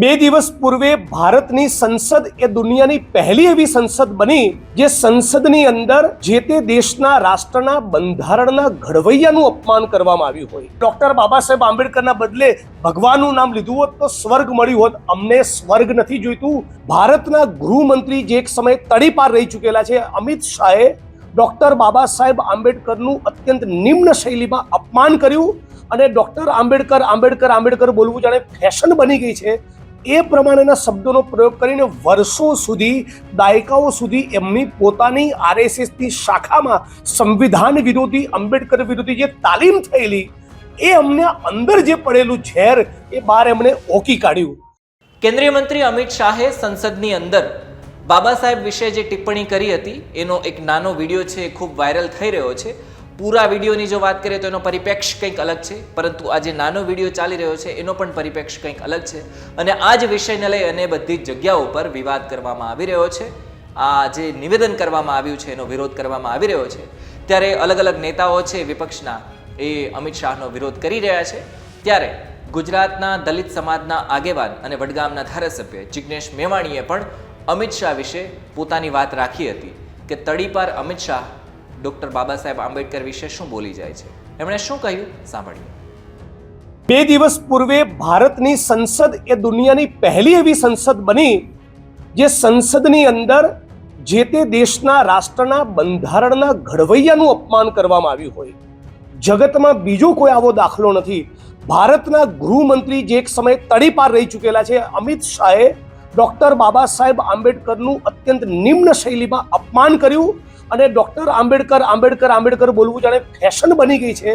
બે દિવસ પૂર્વે ભારતની સંસદ એ દુનિયાની પહેલી એવી સંસદ બની જે સંસદની અંદર જે તે દેશના રાષ્ટ્રના બંધારણના ઘડવૈયાનું અપમાન કરવામાં આવ્યું હોય. ડોક્ટર બાબા સાહેબ આંબેડકરના બદલે ભગવાનનું નામ લીધું હોત તો સ્વર્ગ મળ્યું હોત. અમને સ્વર્ગ નથી જોઈતું. ભારતના ગૃહમંત્રી જે એક સમયે તડીપાર રહી ચૂકેલા છે અમિત શાહે ડોક્ટર બાબા સાહેબ આંબેડકરનું અત્યંત નિમ્ન શૈલીમાં અપમાન કર્યું અને ડોક્ટર આંબેડકર આંબેડકર આંબેડકર બોલવું જાણે ફેશન બની ગઈ છે એ પ્રમાણેના શબ્દોનો પ્રયોગ કરીને વર્ષો સુધી દાયકાઓ સુધી એમની પોતાની આરએસએસની શાખામાં સંવિધાન વિરોધી આંબેડકર વિરોધી જે તાલીમ થયેલી એ અમને અંદર જે પડેલું ઝેર એ બહાર એમણે ઓકી કાઢ્યું. કેન્દ્રીય મંત્રી અમિત શાહે સંસદની અંદર બાબા સાહેબ વિશે જે ટિપ્પણી કરી હતી એનો એક નાનો વિડીયો છે, ખૂબ વાયરલ થઈ રહ્યો છે. પૂરા વિડીયોની જો વાત કરીએ તો એનો પરિપ્રેક્ષ્ય કંઈક અલગ છે, પરંતુ આ જે નાનો વિડીયો ચાલી રહ્યો છે એનો પણ પરિપ્રેક્ષ્ય કંઈક અલગ છે અને આ જ વિષયને લઈ અને બધી જ જગ્યાઓ પર વિવાદ કરવામાં આવી રહ્યો છે. આ જે નિવેદન કરવામાં આવ્યું છે એનો વિરોધ કરવામાં આવી રહ્યો છે. ત્યારે અલગ અલગ નેતાઓ છે વિપક્ષના એ અમિત શાહનો વિરોધ કરી રહ્યા છે. ત્યારે ગુજરાતના દલિત સમાજના આગેવાન અને વડગામના ધારાસભ્ય જિગ્નેશ મેવાણીએ પણ અમિત શાહ વિશે પોતાની વાત રાખી હતી કે તડીપાર અમિત શાહ ડોક્ટર બાબા સાહેબ આંબેડકર વિશે શું બોલી જાય છે. એમણે શું કહ્યું સાંભળીએ. બે દિવસ પૂર્વે ભારતની સંસદ એ દુનિયાની પહેલી એવી સંસદ બની જે સંસદની અંદર જે તે દેશના રાષ્ટ્રના બંધારણના ઘડવૈયાનું અપમાન કરવામાં આવ્યું હોય. જગતમાં બીજો કોઈ આવો દાખલો નથી. ભારતના ગૃહમંત્રી જે એક સમયે તડીપાર રહી ચૂકેલા છે અમિત શાહે ડોક્ટર બાબા સાહેબ આંબેડકરનું અત્યંત નિમ્ન શૈલીમાં અપમાન કર્યું અને ડોક્ટર આંબેડકર આંબેડકર આંબેડકર બોલવું જાણે ફેશન બની ગઈ છે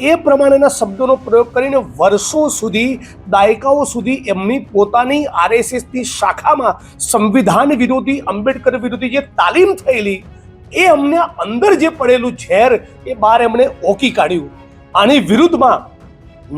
એ પ્રમાણેના શબ્દોનો પ્રયોગ કરીને વર્ષો સુધી દાયકાઓ સુધી એમની પોતાની આરએસએસની શાખામાં સંવિધાન વિરોધી આંબેડકર વિરોધી જે તાલીમ થયેલી એ અમને અંદર જે પડેલું ઝેર એ બહાર એમણે ઓકી કાઢ્યું. આની વિરુદ્ધમાં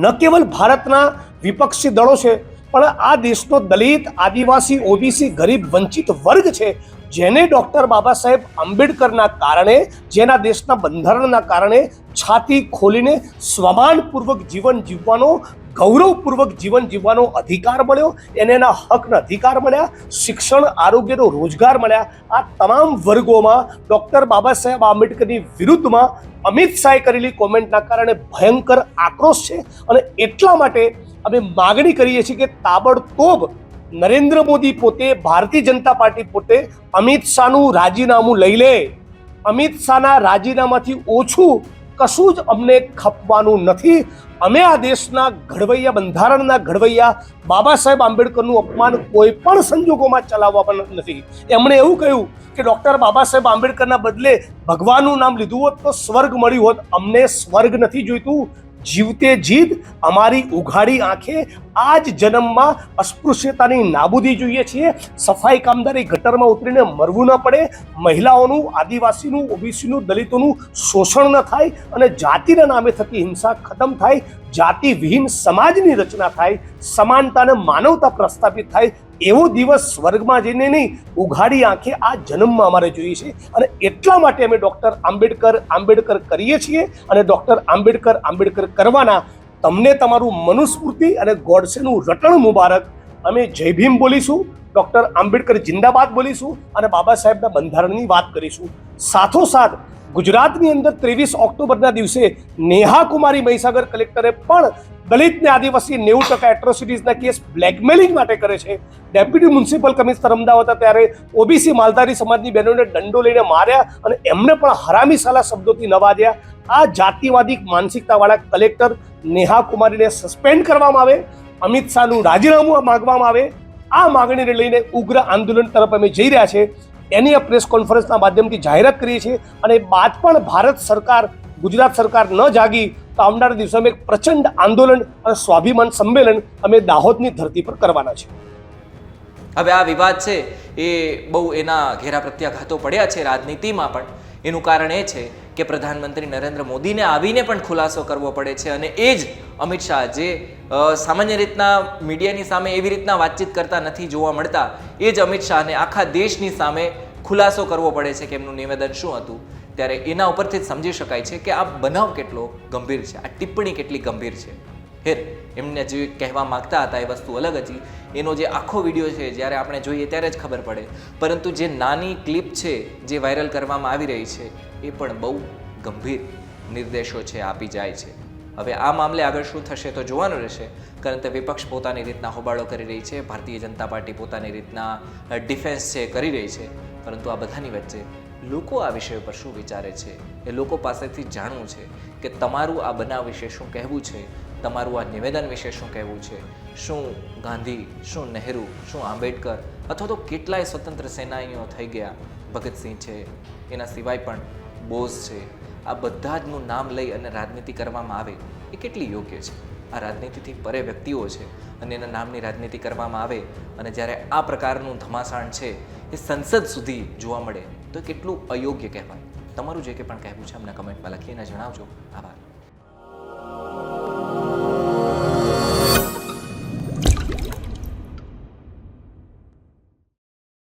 ન કેવલ ભારતના વિપક્ષી દળો છે પણ આ દેશનો દલિત, આદિવાસી, ઓબીસી, ગરીબ, વંચિત વર્ગ છે જેને ડોક્ટર બાબા સાહેબ આંબેડકરના કારણે, જેના દેશના બંધારણના કારણે છાતી ખોલીને સ્વમાનપૂર્વક જીવન જીવવાનો, ગૌરવપૂર્વક જીવન જીવવાનો અધિકાર મળ્યો, એને એના હકના અધિકાર મળ્યા, શિક્ષણ, આરોગ્યનો રોજગાર મળ્યા. આ તમામ વર્ગોમાં ડોક્ટર બાબા સાહેબ આંબેડકરની વિરુદ્ધમાં અમિત શાહે કરેલી કોમેન્ટના કારણે ભયંકર આક્રોશ છે અને એટલા માટે અમે માગણી કરીએ છીએ કે તાબડતોબ નરેન્દ્ર મોદી પોતે, ભારતીય જનતા પાર્ટી પોતે અમિત શાહનું રાજીનામું લઈ લે. અમિત શાહના રાજીનામાથી ઓછું કશું જ અમને ખપવાનું નથી. અમે આ દેશના ઘડવૈયા, બંધારણના ઘડવૈયા બાબા સાહેબ આંબેડકરનું અપમાન કોઈ પણ સંજોગોમાં ચલાવવા નથી. એમણે એવું કહ્યું કે ડોક્ટર બાબા સાહેબ આંબેડકરના બદલે ભગવાનનું નામ લીધું હોત તો સ્વર્ગ મળ્યું હોત. અમને સ્વર્ગ નથી જોઈતું. જીવતે જીદ અમારી ઉઘાડી આંખે આ જ જન્મમાં અસ્પૃશ્યતાની નાબૂદી જોઈએ છીએ. સફાઈ કામદારી ગટરમાં ઉતરીને મરવું ન પડે, મહિલાઓનું, આદિવાસીનું, ઓબીસીનું, દલિતોનું શોષણ ન થાય અને જાતિના નામે થતી હિંસા ખતમ થાય, જાતિ વિહીન સમાજની રચના થાય, સમાનતા અને માનવતા પ્રસ્થાપિત થાય. એવો દિવસ સ્વર્ગમાં જઈને નહીં, ઉઘાડી આંખે આ જન્મમાં અમારે જોઈએ છે અને એટલા માટે અમે ડોક્ટર આંબેડકર આંબેડકર કરીએ છીએ અને ડોક્ટર આંબેડકર આંબેડકર કરવાના. તમને તમારું મનુસ્મૃતિ અને ગોડસેનું રટણ મુબારક. અમે જય ભીમ બોલીશું, ડોક્ટર આંબેડકર જિંદાબાદ બોલીશું અને બાબા સાહેબના બંધારણની વાત કરીશું. સાથોસાથ ગુજરાતની અંદર 23 ઓક્ટોબરના દિવસે નેહા કુમારી મહીસાગર કલેક્ટરે પણ દલિતને આદિવાસી 90% એટ્રોસિટીઝના કેસ બ્લેકમેલિંગ માટે કરે છે. ડેપ્યુટી મ્યુનિસિપલ કમિશનર અમદાવાદ હતા ત્યારે ઓબીસી માલધારી સમાજની બહેનોને દંડો લઈને માર્યા અને એમને પણ હરામી સાલા શબ્દોથી નવાજ્યા. આ જાતિવાદી માનસિકતાવાળા કલેક્ટર નેહા કુમારીને સસ્પેન્ડ કરવામાં આવે, અમિત શાહનું રાજીનામું માંગવામાં આવે. આ માગણીને લઈને ઉગ્ર આંદોલન તરફ અમે જઈ રહ્યા છે. એની આ પ્રેસ કોન્ફરન્સના માધ્યમથી જાહેરાત કરીએ છીએ અને બાદ પણ ભારત સરકાર, ગુજરાત સરકાર ન જાગી તો આવનારા દિવસોમાં એક પ્રચંડ આંદોલન અને સ્વાભિમાન સંમેલન અમે દાહોદની ધરતી પર કરવાના છે. હવે આ વિવાદ છે એ બહુ એના ઘેરા પ્રત્યાઘાતો પડ્યા છે રાજનીતિમાં પણ. એનું કારણ એ છે કે પ્રધાનમંત્રી નરેન્દ્ર મોદીને આવીને પણ ખુલાસો કરવો પડે છે અને એ જ અમિત શાહ જે સામાન્ય રીતના મીડિયાની સામે એવી રીતના વાતચીત કરતા નથી જોવા મળતા, એ જ અમિત શાહને આખા દેશની સામે ખુલાસો કરવો પડે છે કે એમનું નિવેદન શું હતું. ત્યારે એના ઉપરથી જ સમજી શકાય છે કે આ બનાવ કેટલો ગંભીર છે, આ ટિપ્પણી કેટલી ગંભીર છે. ખેર, એમને જે કહેવા માગતા હતા એ વસ્તુ અલગ હતી. એનો જે આખો વિડીયો છે જ્યારે આપણે જોઈએ ત્યારે જ ખબર પડે. પરંતુ જે નાની ક્લિપ છે જે વાયરલ કરવામાં આવી રહી છે એ પણ બહુ ગંભીર નિર્દેશો છે આપી જાય છે. હવે આ મામલે આગળ શું થશે તો જોવાનું રહેશે. કારણ કે વિપક્ષ પોતાની રીતના હોબાળો કરી રહી છે, ભારતીય જનતા પાર્ટી પોતાની રીતના ડિફેન્સ છે કરી રહી છે. પરંતુ આ બધાની વચ્ચે લોકો આ વિષય પર શું વિચારે છે એ લોકો પાસેથી જાણવું છે કે તમારું આ બનાવ વિશે શું કહેવું છે, તમારું આ નિવેદન વિશે શું કહેવું છે. શું ગાંધી, શું નહેરુ, શું આંબેડકર અથવા તો કેટલાય સ્વતંત્ર સેનાનીઓ થઈ ગયા, ભગતસિંહ છે, એના સિવાય પણ બોઝ છે, આ બધા જનું નામ લઈ અને રાજનીતિ કરવામાં આવે એ કેટલી યોગ્ય છે? આ રાજનીતિથી પરે વ્યક્તિઓ છે અને એના નામની રાજનીતિ કરવામાં આવે અને જ્યારે આ પ્રકારનું ધમાસાણ છે એ સંસદ સુધી જોવા મળે તો એ કેટલું અયોગ્ય કહેવાય. તમારું જે કંઈ પણ કહેવું છે અમને કમેન્ટમાં લખીને જણાવજો. આભાર.